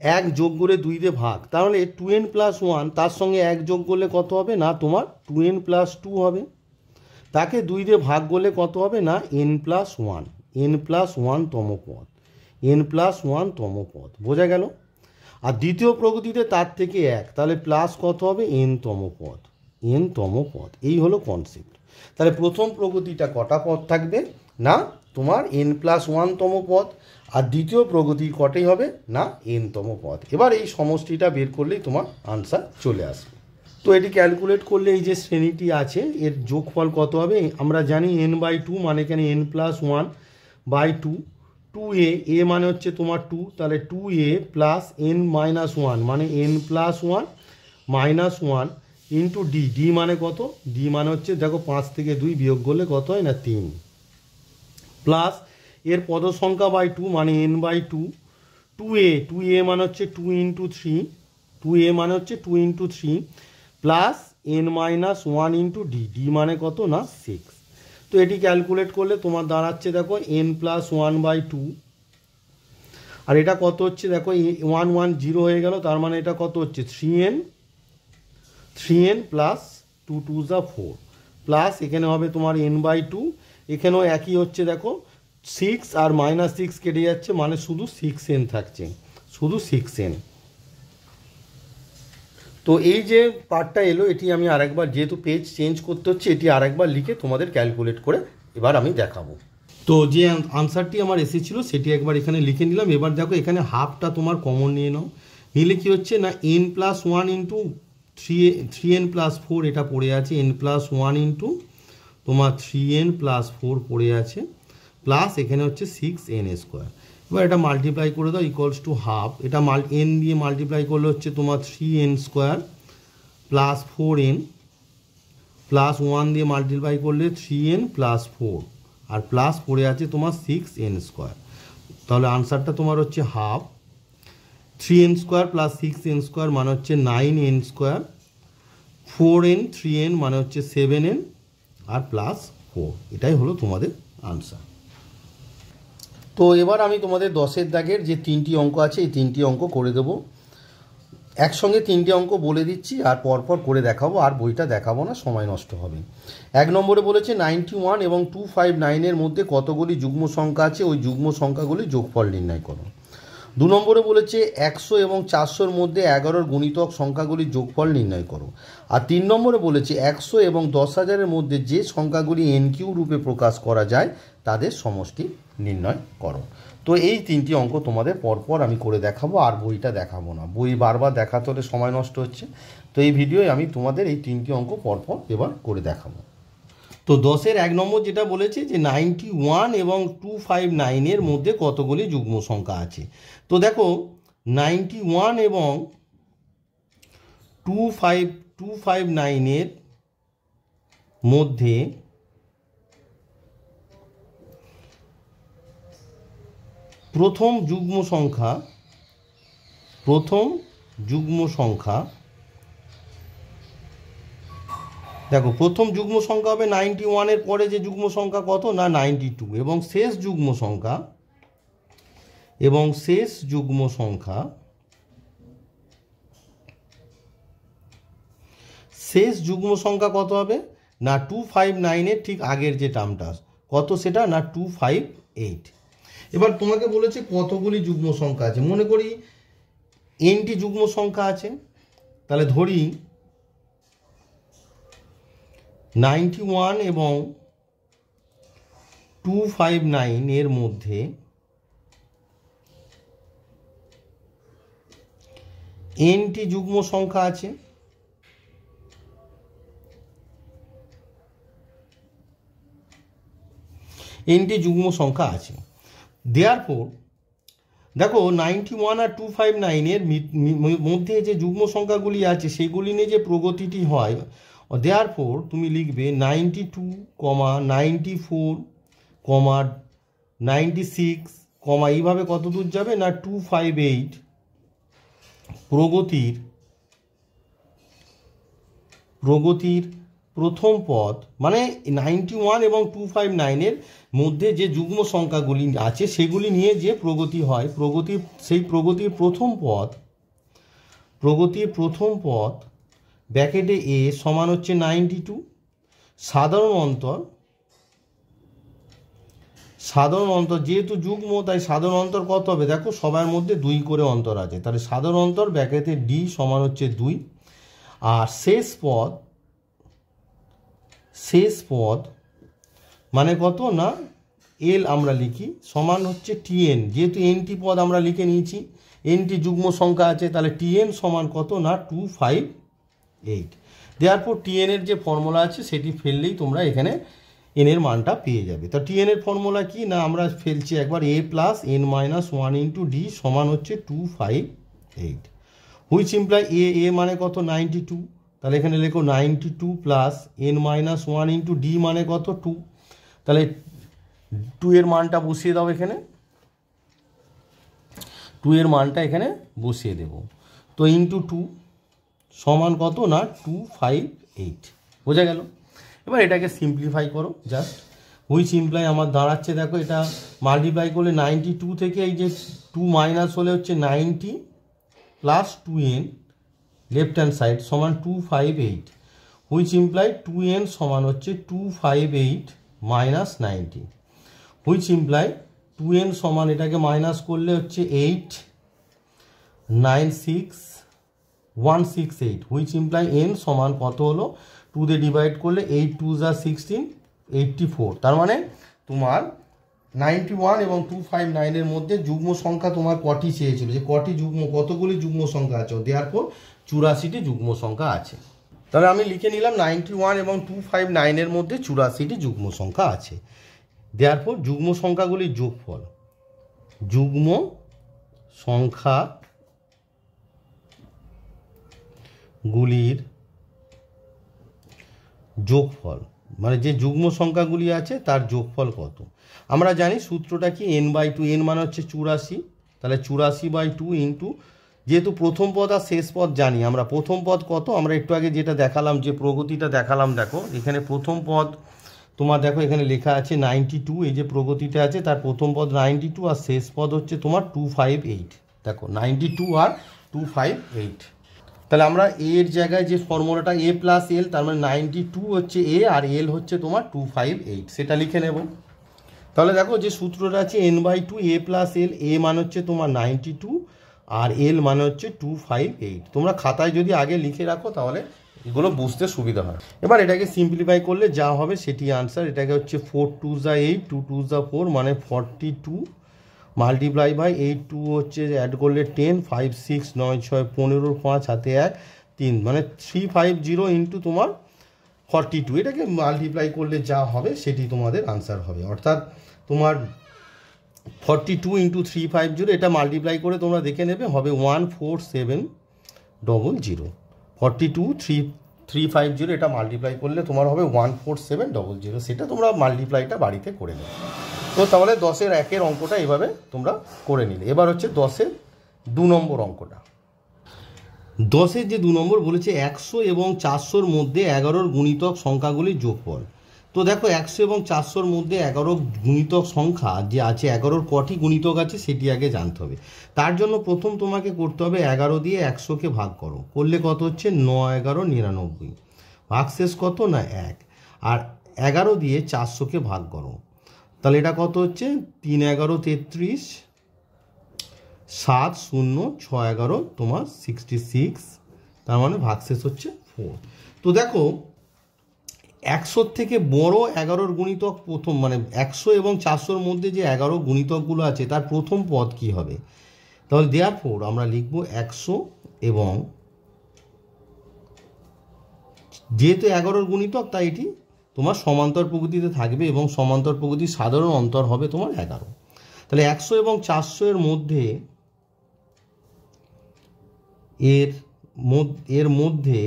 1 যোগ করে 2 দিয়ে ভাগ, তাহলে 2n+1 তার সঙ্গে 1 যোগ করলে কত হবে না তোমার 2n+2 হবে, তাকে 2 দিয়ে ভাগ করলে কত হবে না n+1, n+1তম পদ, n+1তম পদ। বোঝা গেল? আর দ্বিতীয় প্রগতিতে তার থেকে 1, তাহলে প্লাস কত হবে nতম পদ, nতম পদ। এই হলো কনসেপ্ট। তাহলে প্রথম প্রগতিটা কটা পদ থাকবে না তোমার n+1তম পদ, আর দ্বিতীয় প্রগতির কটাই হবে না nতম পদ। এবার এই সমষ্টিটা বের করলেই তোমার আনসার চলে আসবে। তো এটি ক্যালকুলেট করলে এই যে শ্রেণীটি আছে এর যোগফল কত হবে, আমরা জানি n/2 মানে এখানে n+1/2, 2a, a মানে হচ্ছে তোমার 2, তাহলে 2a + n-1 মানে n+1 - 1 ইন্টু d, d মানে কত, d মানে হচ্ছে দেখো 5 থেকে 2 বিয়োগ করলে কত হয় না 3, প্লাস এর পদ সংখ্যা বাই 2 মানে n/2, 2a মানে হচ্ছে 2 × 3, 2a মানে হচ্ছে 2 × 3 plus n-1 into d, d মানে কত না 6। তো এটি ক্যালকুলেট করলে তোমার দাঁড়াচ্ছে দেখো n+1/2, আর এটা কত হচ্ছে দেখো 1 1 0 হয়ে গেল, তার মানে এটা কত হচ্ছে 3n প্লাস 2 2 4, প্লাস এখানে হবে তোমার n/2, এখানেও একই হচ্ছে দেখো 6 আর -6 কেটে যাচ্ছে, মানে শুধু 6n থাকছে, শুধু 6n। তো এই যে পার্টটা এলো, এটি আমি আরেকবার, যেহেতু পেজ চেঞ্জ করতে হচ্ছে, এটি আরেকবার লিখে তোমাদের ক্যালকুলেট করে এবার আমি দেখাবো। তো যে আনসারটি আমার এসেছিল সেটি একবার এখানে লিখে নিলাম। এবার দেখো এখানে হাফটা তোমার কমন নিয়ে নাও, নিলে কি হচ্ছে না n+1 × 3n প্লাস 4 এটা পড়ে আছে, n প্লাস 1 ইন্টু তোমার 3n প্লাস 4 পড়ে আছে, প্লাস এখানে হচ্ছে 6n স্কোয়ার। এবার এটা মাল্টিপ্লাই করে দাও, ইকুয়ালস টু হাফ। এটা n দিয়ে মাল্টিপ্লাই করলে হচ্ছে তোমার 3n square plus 4n, plus 1 দিয়ে মাল্টিপ্লাই করলে 3n প্লাস 4, আর প্লাস পড়ে আছে তোমার 6n স্কোয়ার। তাহলে আনসারটা তোমার হচ্ছে half. 3n square plus 6n square মানে হচ্ছে 9n স্কোয়ার, 4n 3n মানে হচ্ছে 7n, আর প্লাস 4, এটাই হলো তোমাদের আনসার। তো এবার আমি তোমাদের 10-এর দাগের যে 3টি অঙ্ক আছে এই 3টি অঙ্ক করে দেবো। একসঙ্গে 3টে অঙ্ক বলে দিচ্ছি আর পরপর করে দেখাবো, আর বইটা দেখাবো না, সময় নষ্ট হবে। 1 নম্বরে বলেছে 91 এবং 259-এর মধ্যে কতগুলি যুগ্ম সংখ্যা আছে, ওই যুগ্ম সংখ্যাগুলি যোগফল নির্ণয় করো। 2 নম্বরে বলেছে 100 এবং 400-র মধ্যে 11-র গুণিতক সংখ্যাগুলির যোগফল নির্ণয় করো। আর 3 নম্বরে বলেছে 100 এবং 10,000-এর মধ্যে যে সংখ্যাগুলি NQ রূপে প্রকাশ করা যায় তাদের সমষ্টি নির্ণয় করো। তো এই 3টি অঙ্ক তোমাদের পরপর আমি করে দেখাবো, আর বইটা দেখাবো না, বই বারবার দেখাতে হলে সময় নষ্ট হচ্ছে। তো এই ভিডিওয় আমি তোমাদের এই 3টি অঙ্ক পরপর এবার করে দেখাবো। তো 10-এর 1 নম্বর যেটা বলেছে যে 91 এবং 259-এর মধ্যে কতগুলি যুগ্ম সংখ্যা আছে। তো দেখো 91 এবং 259-এর মধ্যে প্রথম যুগ্ম সংখ্যা দেখো, প্রথম যুগ্ম সংখ্যা হবে 91-এর পরে যে যুগ্ম সংখ্যা কত না 92, এবং শেষ যুগ্ম সংখ্যা কত হবে না 259-এর ঠিক আগের যে টার্মটা কত সেটা না 258। এবার তোমাকে বলেছে কতগুলি যুগ্ম সংখ্যা আছে, মনে করি nটি যুগ্ম সংখ্যা আছে, তাহলে ধরি 91 এবং 259-এর মধ্যে nটি যুগ্ম সংখ্যা আছে। nটি যুগ্ম সংখ্যা আছে। দেয়ারফোর দেখো 91 আর 259-এর মধ্যে যে যুগ্ম সংখ্যাগুলি আছে সেগুলি নিয়ে যে প্রগতিটি হয়, দেয়ারফোর তুমি লিখবে 92, 94, 96, এইভাবে কত দূর যাবে না 258 প্রগতির প্রথম পদ, মানে 91 এবং 259-এর মধ্যে যে যুগ্ম সংখ্যাগুলি আছে সেগুলি নিয়ে যে প্রগতি হয়, সেই প্রগতির প্রথম পদ ব্র্যাকেটে a সমান হচ্ছে 92, সাধারণ অন্তর যেহেতু যুগ্ম তাই সাধারণ অন্তর কত হবে, দেখো সবার মধ্যে 2 করে অন্তর আছে, তাহলে সাধারণ অন্তর ব্র্যাকেটে d সমান হচ্ছে 2, আর শেষ পদ মানে কত না l আমরা লিখি সমান হচ্ছে tn, যেহেতু nটি পদ আমরা লিখে নিয়েছি, nটি যুগ্ম সংখ্যা আছে, তাহলে tn সমান কত না 258। দেয়ারপর tn এর যে ফর্মুলা আছে সেটি ফেললেই তোমরা এখানে n এর মানটা পেয়ে যাবে। তো tn এর ফর্মুলা কি না আমরা ফেলছি একবার, a plus n minus 1 into d সমান হচ্ছে 258, হুইচ ইমপ্লাই a মানে কত 92, তাহলে এখানে লেখো 92 plus n minus 1 into d মানে কত 2, তাহলে 2 এর মানটা বসিয়ে দাও, এখানে 2 এর মানটা এখানে বসিয়ে দেব। তো ইন্টু 2 সমান কত না 258, বোঝা গেল। এবার এটাকে সিম্পলিফাই করো জাস্ট, হুইচ ইমপ্লাই আমার দাঁড়াচ্ছে দেখো, এটা মাল্টিপ্লাই করলে 92 থেকে এই যে 2 মাইনাস হলে হচ্ছে 90 plus 2n left hand side সমান 258, হুইচ ইমপ্লাই 2n সমান হচ্ছে 258 মাইনাস 90, হুইচ ইমপ্লাই 2n সমান এটাকে মাইনাস করলে হচ্ছে 896168, হুইচ ইমপ্লাই n সমান কত হলো 2 দিয়ে ডিভাইড করলে 8 2 যা 16, 84। তার মানে তোমার 91 এবং 259-এর মধ্যে যুগ্ম সংখ্যা তোমার কটি চেয়েছিল, যে কতগুলি যুগ্ম সংখ্যা আছে, দেওয়ার পর 84টি যুগ্ম সংখ্যা আছে। তাহলে আমি লিখে নিলাম 91 এবং 259 এর মধ্যে 84টি যুগ্ম সংখ্যা আছে। দেয়ারফর যুগ্ম সংখ্যাগুলির যোগফল, যুগ্ম সংখ্যাগুলির যোগফল মানে যে যুগ্ম সংখ্যাগুলি আছে তার যোগফল কত। আমরা জানি সূত্রটা কি, n/2, n মানে হচ্ছে 84, তাহলে 84/2 ইন্টু, যেহেতু প্রথম পদ আর শেষ পদ জানি আমরা, প্রথম পদ কত আমরা একটু আগে যেটা দেখালাম, যে প্রগতিটা দেখালাম, দেখো এখানে প্রথম পদ তোমার দেখো এখানে লেখা আছে 92, এই যে প্রগতিটা আছে তার প্রথম পদ 92 আর শেষ পদ হচ্ছে তোমার 258। দেখো 92 আর 258, তাহলে আমরা এর জায়গায় যে ফর্মুলাটা a প্লাস এল, তার মানে 92 হচ্ছে a আর এল হচ্ছে তোমার 258, সেটা লিখে নেব। তাহলে দেখো যে সূত্রটা আছে n/2 a plus L, a মান হচ্ছে তোমার 92 আর এল মানে হচ্ছে 258। তোমরা খাতায় যদি আগে লিখে রাখো তাহলে এগুলো বুঝতে সুবিধা হয়। এবার এটাকে সিম্পলিফাই করলে যা হবে সেটি আনসার। এটাকে হচ্ছে 4 2 যা 8, 2 2 যা 4 মানে 42 মাল্টিপ্লাই বাই 8, 2 হচ্ছে অ্যাড করলে 10, 5 6 9 6 15, 5 হাতে 1 3 মানে 350 ইন্টু তোমার 42। এটাকে মাল্টিপ্লাই করলে যা হবে সেটি তোমাদের আনসার হবে। অর্থাৎ তোমার 42 ইন্টু 350, এটা মাল্টিপ্লাই করে তোমরা দেখে নেবে, হবে 14700। 42 350 এটা মাল্টিপ্লাই করলে তোমার হবে 14700, সেটা তোমরা মাল্টিপ্লাইটা বাড়িতে করে নেবে। তো তাহলে 10-এর 1-এর অঙ্কটা এভাবে তোমরা করে নিলে। এবার হচ্ছে 10-এর 2 নম্বর অঙ্কটা। 10-এর যে 2 নম্বর বলেছে 100 এবং 400-র মধ্যে 11-র গুণিতক সংখ্যাগুলির যোগফল। তো দেখো 100 এবং 400-র মধ্যে 11 গুণিতক সংখ্যা যে আছে, 11-র কটি গুণিতক আছে সেটি আগে জানতে হবে। তার জন্য প্রথম তোমাকে করতে হবে 11 দিয়ে 100কে ভাগ করো, করলে কত হচ্ছে 9 11 99, ভাগশেষ কত না 1, আর 11 দিয়ে 400কে ভাগ করো, তাহলে এটা কত হচ্ছে 3 11 33, 7 0 6 11 তোমার 66, তার মানে ভাগশেষ হচ্ছে 4। তো দেখো 100 থেকে বড় 11-র গুণিতক প্রথম, মানে 100 এবং 400-র মধ্যে যে 11 গুণিতকগুলো আছে তার প্রথম পদ কি হবে। তাহলে দেয়ারফর আমরা লিখব 100 এবং, যেহেতু 11-র গুণিতক তাই এটি তোমার সমান্তর প্রগতিতে থাকবে এবং সমান্তর প্রগতির সাধারণ অন্তর হবে তোমার 11। তাহলে 100 এবং 400-এর মধ্যে এর মধ্যে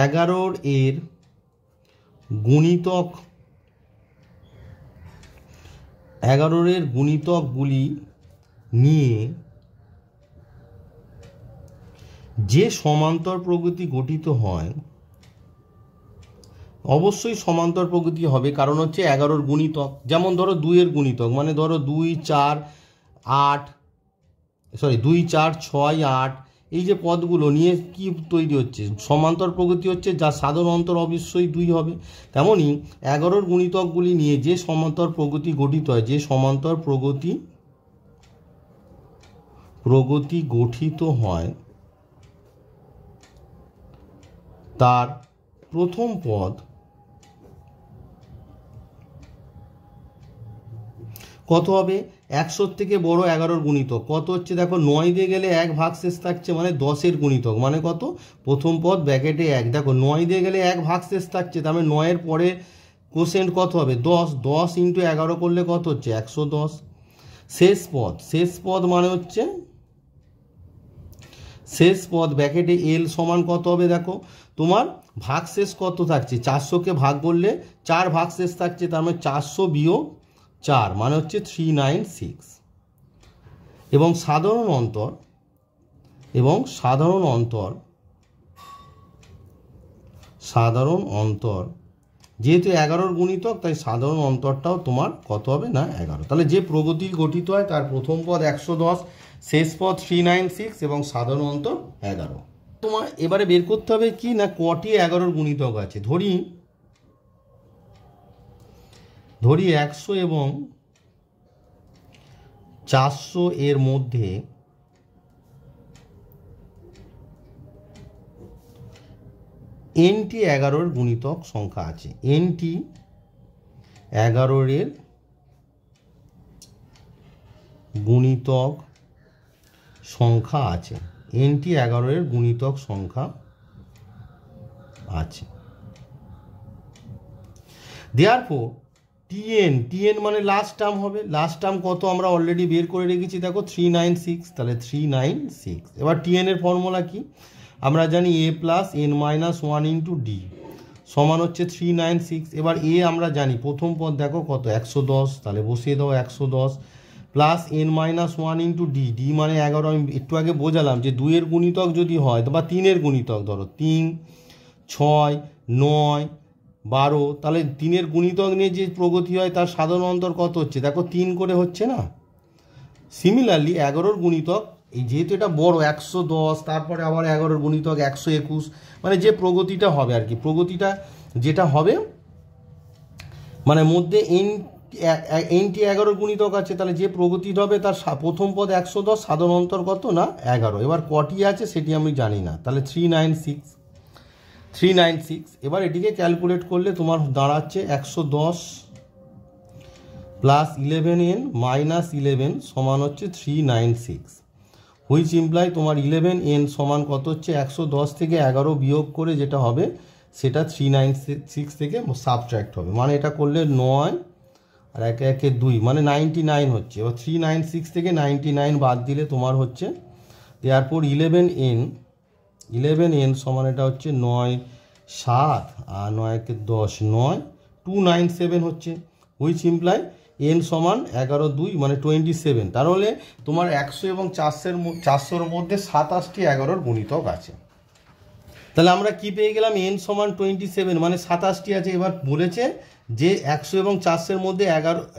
11-র এর গুণিতক, 11-র এর গুণিতকগুলি নিয়ে যে সমান্তর প্রগতি গঠিত হয়, অবশ্যই সমান্তর প্রগতি হবে, কারণ হচ্ছে 11-র গুণিতক। যেমন ধরো 2-এর গুণিতক, মানে ধরো 2 4 6 8, এই যে পদগুলো নিয়ে কি তৈরি হচ্ছে, সমান্তর প্রগতি হচ্ছে, যার সাধারণ অন্তর অবশ্যই 2 হবে। তেমনই 11-র গুণিতকগুলি নিয়ে যে সমান্তর প্রগতি গঠিত হয়, যে সমান্তর প্রগতি গঠিত হয় তার প্রথম পদ কত হবে, 100-র থেকে বড় 11-র গুণিতক কত হচ্ছে, দেখো 9 দিয়ে গেলে 1 ভাগশেষ থাকছে, মানে 10-এর গুণিতক মানে কত, প্রথম পদ ব্র্যাকেটে 1, দেখো 9 দিয়ে গেলে 1 ভাগশেষ থাকছে, তার মানে 9-এর পরে কোশেন্ট কত হবে 10, 10 ইন্টু 11 করলে কত হচ্ছে 110। শেষ পদ মানে হচ্ছে শেষ পদ ব্র্যাকেটে এল সমান কত হবে, দেখো তোমার ভাগশেষ কত থাকছে, 400-কে ভাগ করলে 4 ভাগশেষ থাকছে, তার মানে 400 বিয়োগ 4 মানে হচ্ছে 396। এবং সাধারণ অন্তর যেহেতু 11-র গুণিতক, তাই সাধারণ অন্তরটাও তোমার কত হবে না 11। তাহলে যে প্রগতি গঠিত হয় তার প্রথম পদ 110, শেষ পদ 396 এবং সাধারণ অন্তর 11। তোমার এবারে বের করতে হবে কি না কটি 11-র গুণিতক আছে। ধরি 100 এবং 400 এর মধ্যে nটি 11-র গুণিতক সংখ্যা আছে, nটি 11-এর গুণিতক সংখ্যা আছে, এনটি 11 এর গুণিতক সংখ্যা আছে। দেয়ারফোর টিএন মানে লাস্ট টার্ম হবে। লাস্ট টার্ম কত আমরা অলরেডি বের করে রেখেছি, দেখো 396, তাহলে 396। এবার টিএন এর ফর্মুলা কি আমরা জানি, A plus N minus 1 into D সমান হচ্ছে 396। এবার এ আমরা জানি প্রথম পদ দেখো কত 110, তাহলে বসিয়ে দাও 110 plus N minus 1 into D, D মানে 11। আমি একটু আগে বোঝালাম যে 2 এর গুণিতক যদি হয় বা 3 এর গুণিতক, ধরো 3, 6, 9, 12, তাহলে 3 এর গুণিতক নিয়ে যে প্রগতি হয় তার সাধারণ অন্তর কত হচ্ছে, দেখো 3 করে হচ্ছে না। সিমিলারলি 11 গুণিতক, এই যেহেতু এটা বড় 110, তারপরে আবার 11 গুণিতক 121, মানে যে প্রগতিটা হবে আর কি, প্রগতিটা যেটা হবে মানে মধ্যে এনটি 11 গুণিতক আছে, তাহলে যে প্রগতিটা হবে তার প্রথম পদ 110, সাধারণ অন্তর কত না 11। এবার কটি আছে সেটি আমি জানি না, তাহলে 396। এবার এটিকে ক্যালকুলেট করলে তোমার দাঁড়াচ্ছে 110 প্লাস 11n মাইনাস 11 সমান হচ্ছে 396, হুইচ ইমপ্লাই তোমার 11n সমান কত হচ্ছে 110 থেকে 11 বিয়োগ করে যেটা হবে সেটা 396 থেকে সাবট্র্যাক্ট হবে, মানে এটা করলে 9 আর 1 1 2 মানে 99 হচ্ছে। এবার 396 থেকে 99 বাদ দিলে তোমার হচ্ছে তারপর 11n সমান এটা হচ্ছে 9 7 আর 9 1 10 9 297 হচ্ছে, হুইচ ইমপ্লাই এন সমান 11 2 মানে 27। তাহলে তোমার 100 এবং 400-র মধ্যে 27টি 11 গুণিতক আছে। তাহলে আমরা কি পেয়ে গেলাম, এন সমান 27 মানে 27টি আছে। এবার বলেছে যে 100 এবং 400-র মধ্যে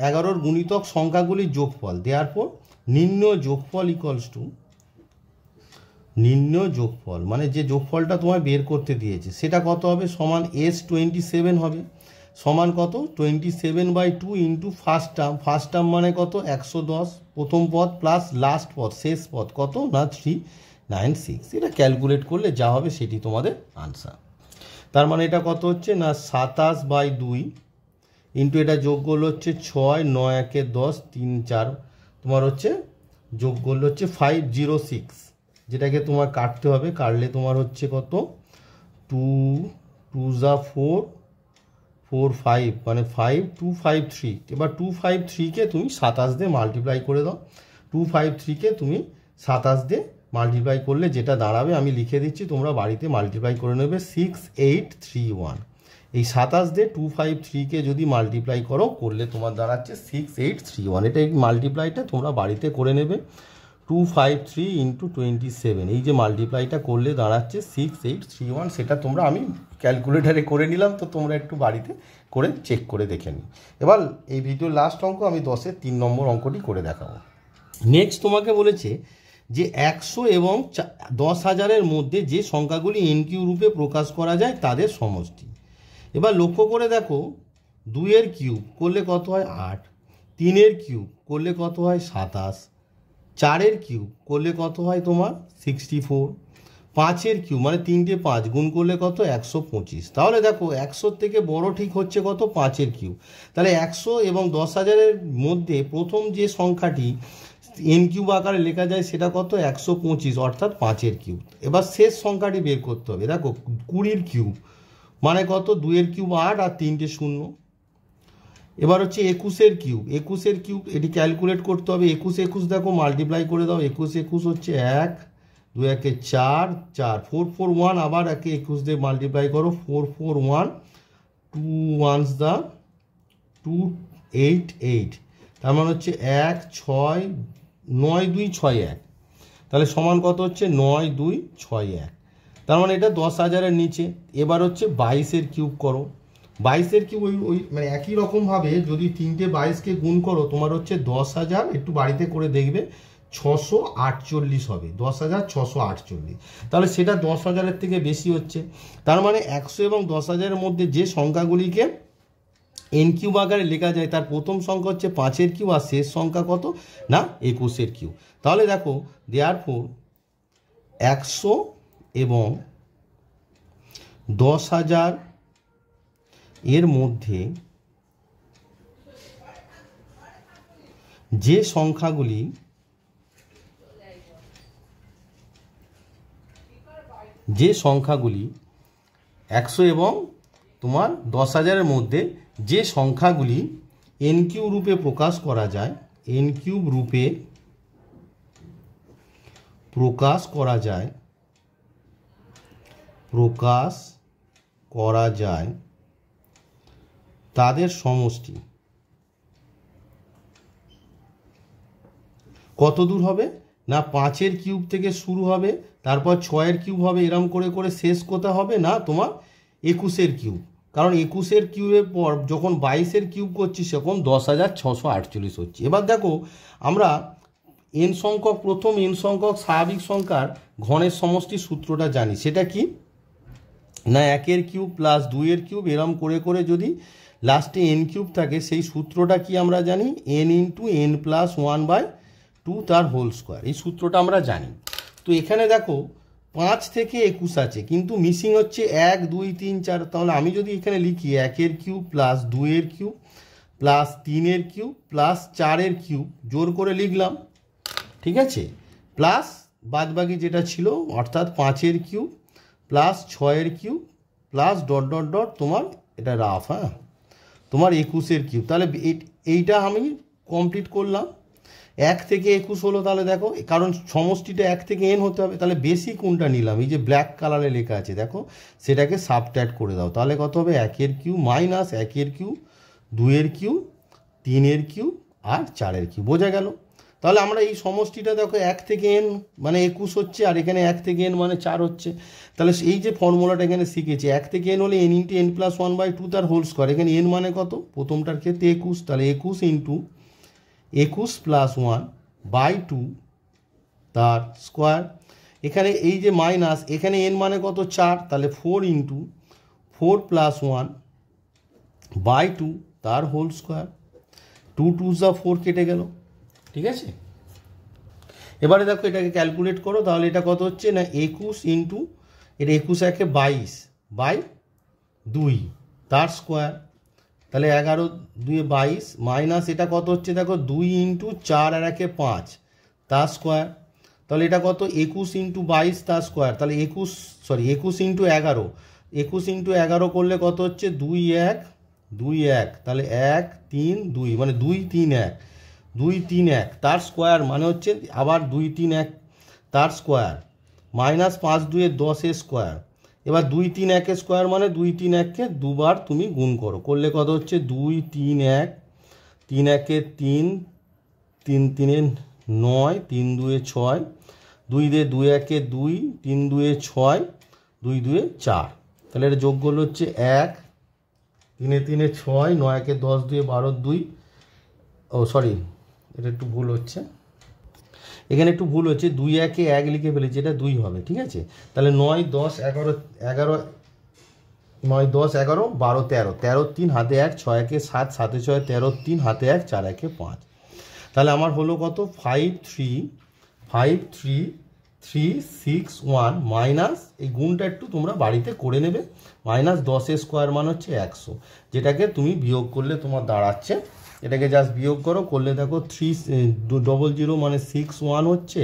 11 গুণিতক সংখ্যাগুলির যোগফল, দেয়ারফর নির্ণয় যোগফল ইকুয়ালস টু, নির্ণয় যোগফল মানে যে যোগফলটা তোমায় বের করতে দিয়েছে সেটা কত হবে, সমান S27 হবে, সমান কত 27/2 ইন্টু ফার্স্ট টার্ম মানে কত 110 প্রথম পদ প্লাস লাস্ট পদ শেষ পদ কত না 396। এটা ক্যালকুলেট করলে যা হবে সেটি তোমাদের আনসার। তার মানে এটা কত হচ্ছে না 27/2 ইন্টু এটা যোগ করলে হচ্ছে 6 9 1 10 3 4 তোমার হচ্ছে যোগ করলে হচ্ছে 506, যেটাকে তোমার কাটতে হবে, কাটলে তোমার হচ্ছে কত 2 2 যা 4 4 5 মানে 5 253। এবার 253কে তুমি 27 দিয়ে মাল্টিপ্লাই করে দাও, 253কে তুমি 27 দিয়ে মাল্টিপ্লাই করলে যেটা দাঁড়াবে আমি লিখে দিচ্ছি, তোমরা বাড়িতে মাল্টিপ্লাই করে নেবে 6831। এই 27 দিয়ে 253কে যদি মাল্টিপ্লাই করলে তোমার দাঁড়াচ্ছে 6831। এটা এই মাল্টিপ্লাইটা তোমরা বাড়িতে করে নেবে, 253 ইন্টু 27, এই যে মাল্টিপ্লাইটা করলে দাঁড়াচ্ছে 6831। সেটা তোমরা আমি ক্যালকুলেটারে করে নিলাম, তো তোমরা একটু বাড়িতে করে চেক করে দেখে নিই। এবার এই ভিডিওর লাস্ট অঙ্ক আমি 10-এর 3 নম্বর অঙ্কটি করে দেখাবো। নেক্সট তোমাকে বলেছে যে 100 এবং 10,000-এর মধ্যে যে সংখ্যাগুলি এনকিউ রূপে প্রকাশ করা যায় তাদের সমষ্টি। এবার লক্ষ্য করে দেখো 2 এর কিউব করলে কত হয় 8, 3 এর কিউব করলে কত হয় 27, 4 এর কিউব করলে কত হয় তোমার 64, 5 এর কিউব মানে 3টে 5 গুণ করলে কত 125। তাহলে দেখো 100 থেকে বড় ঠিক হচ্ছে কত 5 এর কিউব। তাহলে 100 এবং 10,000-এর মধ্যে প্রথম যে সংখ্যাটি এন কিউব আকারে লেখা যায় সেটা কত 125, অর্থাৎ 5 এর কিউব। এবার শেষ সংখ্যাটি বের করতে হবে, দেখো 20 এর কিউব মানে কত 2 এর কিউব 8 আর 3টে 0। এবার হচ্ছে 21 এর কিউব, 21 এর কিউব এটি ক্যালকুলেট করতে হবে, 21 21 দেখো মাল্টিপ্লাই করে দাও, 21 21 হচ্ছে 1 2 1 4 4 4 4 1, আবার 21 দিয়ে মাল্টিপ্লাই করো 4 4 1 2 1s দা 2 8 8, তার মানে হচ্ছে 1 6 9 2 6 1, তাহলে সমান কত হচ্ছে 9 2 6 1, তার মানে এটা 10,000-এর নিচে। এবার হচ্ছে 22 এর কিউব করো, 22 এর কিউব ওই মানে একই রকমভাবে যদি 3টে 22কে গুণ করো তোমার হচ্ছে 10,000, একটু বাড়িতে করে দেখবে 648 হবে, 10,648। তাহলে সেটা 10,000-এর থেকে বেশি হচ্ছে। তার মানে 100 এবং 10,000-এর মধ্যে যে সংখ্যাগুলিকে এন কিউব আকারে লেখা যায় তার প্রথম সংখ্যা হচ্ছে 5 এর কিউব আর শেষ সংখ্যা কত না 21 এর কিউব। তাহলে দেখো দেয়ারফর 100 এবং 10,000 এর মধ্যে যে সংখ্যাগুলি যে সংখ্যাগুলি 100 এবং তোমার 10,000-এর মধ্যে যে সংখ্যাগুলি n কিউব রূপে প্রকাশ করা যায়, n কিউব রূপে প্রকাশ করা যায় তাদের সমষ্টি কত দূর হবে না 5-এর কিউব থেকে শুরু হবে, তারপর 6-এর কিউব হবে, এরম করে করে শেষ কোথা হবে না তোমার 21-এর কিউব। কারণ 21-এর কিউবের পর যখন 22-এর কিউব করছি তখন 10,648 হচ্ছে। এবার দেখো আমরা n সংখ্যক প্রথম n সংখ্যক স্বাভাবিক সংখ্যার ঘনের সমষ্টির সূত্রটা জানি। সেটা কি না 1-এর কিউব প্লাস 2-এর কিউব এরম করে করে যদি লাস্টে n কিউব থাকে সেই সূত্রটা কি আমরা জানি n ইন্টু n প্লাস 1/2 তার হোল স্কোয়ার। এই সূত্রটা আমরা জানি। তো এখানে দেখো 5 থেকে 21 আছে কিন্তু মিসিং হচ্ছে 1 2 3 4। তাহলে আমি যদি এখানে লিখি 1-এর কিউব প্লাস 2-এর কিউব প্লাস 3-এর কিউব প্লাস 4-এর কিউব জোর করে লিখলাম, ঠিক আছে, প্লাস বাদবাকি যেটা ছিল অর্থাৎ 5-এর কিউব প্লাস 6-এর cube plus dot dot dot তোমার এটা রাফ, হ্যাঁ, তোমার 21-এর কিউব। তাহলে এইটা আমি কমপ্লিট করলাম। 1 থেকে 21 হলো, তাহলে দেখো কারণ সমষ্টিটা 1 থেকে n হতে হবে, তাহলে বেশি কোনটা নিলাম এই যে ব্ল্যাক কালারে লেখা আছে দেখো সেটাকে সাবট্র্যাক্ট করে দাও। তাহলে কত হবে 1-এর কিউব মাইনাস 1-এর কিউব 2-এর কিউব 3-এর কিউব আর 4-এর কিউব। বোঝা গেল? তাহলে আমরা এই সমষ্টিটা দেখো 1 থেকে n মানে 21 হচ্ছে আর এখানে 1 থেকে n মানে 4 হচ্ছে। তাহলে এই যে ফর্মুলাটা এখানে শিখেছি 1 থেকে n হলে n ইন্টু n প্লাস 1/2 তার হোল স্কোয়ার। এখানে n মানে কত প্রথমটার ক্ষেত্রে 21, তাহলে 21 ইন্টু 21 প্লাস 1/2 তার স্কোয়ার। এখানে এই যে মাইনাস এখানে n মানে কত 4, তাহলে 4 ইন্টু 4 প্লাস 1/2 তার হোল স্কোয়ার। 2 2 যা 4 কেটে গেল, ঠিক আছে। এবারে দেখো এটাকে ক্যালকুলেট করো, তাহলে এটা কত হচ্ছে না 21 ইন্টু এটা 21 22 তার স্কোয়ার, তাহলে 11 2 22 মাইনাস এটা কত হচ্ছে দেখো 2 ইন্টু 4 আর 1 5 তার স্কোয়ার। তাহলে এটা কত 21 ইন্টু 22 তার স্কোয়ার, তাহলে 21 ইন্টু 11 21 ইন্টু 11 করলে কত হচ্ছে 2 1 2 1, তাহলে 1 3 2 মানে 2 3 1 2 3 1 তার স্কোয়ার মানে হচ্ছে আবার 2 3 1 তার স্কোয়ার মাইনাস 5 2 10 স্কোয়ার। এবার 2 3 1 স্কোয়ার মানে 2 3 1-কে দুবার তুমি গুণ করো, করলে কত হচ্ছে 2 3 1 3 1 3 3 3 9 3 2 6 2 2 1 2 3 2 6 2 2 4। তাহলে এটা যোগ করলে হচ্ছে 1 3 3 6 9 1 10 2 12 2 ও সরি এটা একটু ভুল হচ্ছে, এখানে একটু ভুল হচ্ছে 2 1 1 লিখে ফেলেছি, এটা 2 হবে, ঠিক আছে। তাহলে 9 10 11 11 9 10 11 12 13 13 3 হাতে 1 6 1 7 7 6 13 3 হাতে 1 4 1 5। তাহলে আমার হলো কত 5 3 3 6 1 মাইনাস এই গুণটা একটু তোমরা বাড়িতে করে নেবে, মাইনাস 10 স্কোয়ার মান হচ্ছে 100, যেটাকে তুমি বিয়োগ করলে তোমার দাঁড়াচ্ছে, এটাকে জাস্ট বিয়োগ করো, করলে দেখো 300 মানে 6 1 হচ্ছে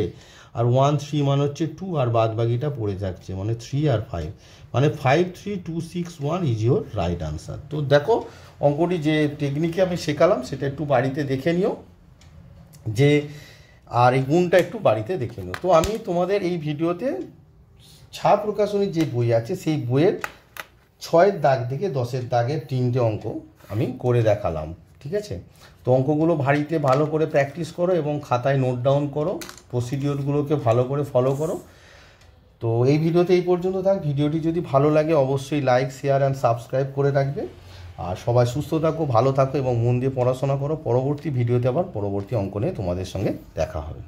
আর 1 3 মানে হচ্ছে 2 আর বাদ বাকিটা পড়ে যাচ্ছে মানে 3 আর 5 মানে 5 3 2 6 1 ইজ ইয়োর রাইট আনসার। তো দেখো অঙ্কটি যে টেকনিকে আমি শেখালাম সেটা একটু বাড়িতে দেখে নিও, যে আর এই গুণটা একটু বাড়িতে দেখে নিও। তো আমি তোমাদের এই ভিডিওতে ছায়া প্রকাশনীর যে বই আছে সেই বইয়ের 6-এর দাগ থেকে 10-এর দাগের 3টে অঙ্ক আমি করে দেখালাম, ঠিক আছে। তো অঙ্কগুলো বাড়িতে ভালো করে প্র্যাকটিস করো এবং খাতায় নোট ডাউন করো, প্রসিডিওরগুলোকে ভালো করে ফলো করো। তো এই ভিডিওতে এই পর্যন্ত থাক। ভিডিওটি যদি ভালো লাগে অবশ্যই লাইক শেয়ার অ্যান্ড সাবস্ক্রাইব করে রাখবে। আর সবাই সুস্থ থাকো, ভালো থাকো এবং মন দিয়ে পড়াশোনা করো। পরবর্তী ভিডিওতে আবার পরবর্তী অঙ্ক নিয়ে তোমাদের সঙ্গে দেখা হবে।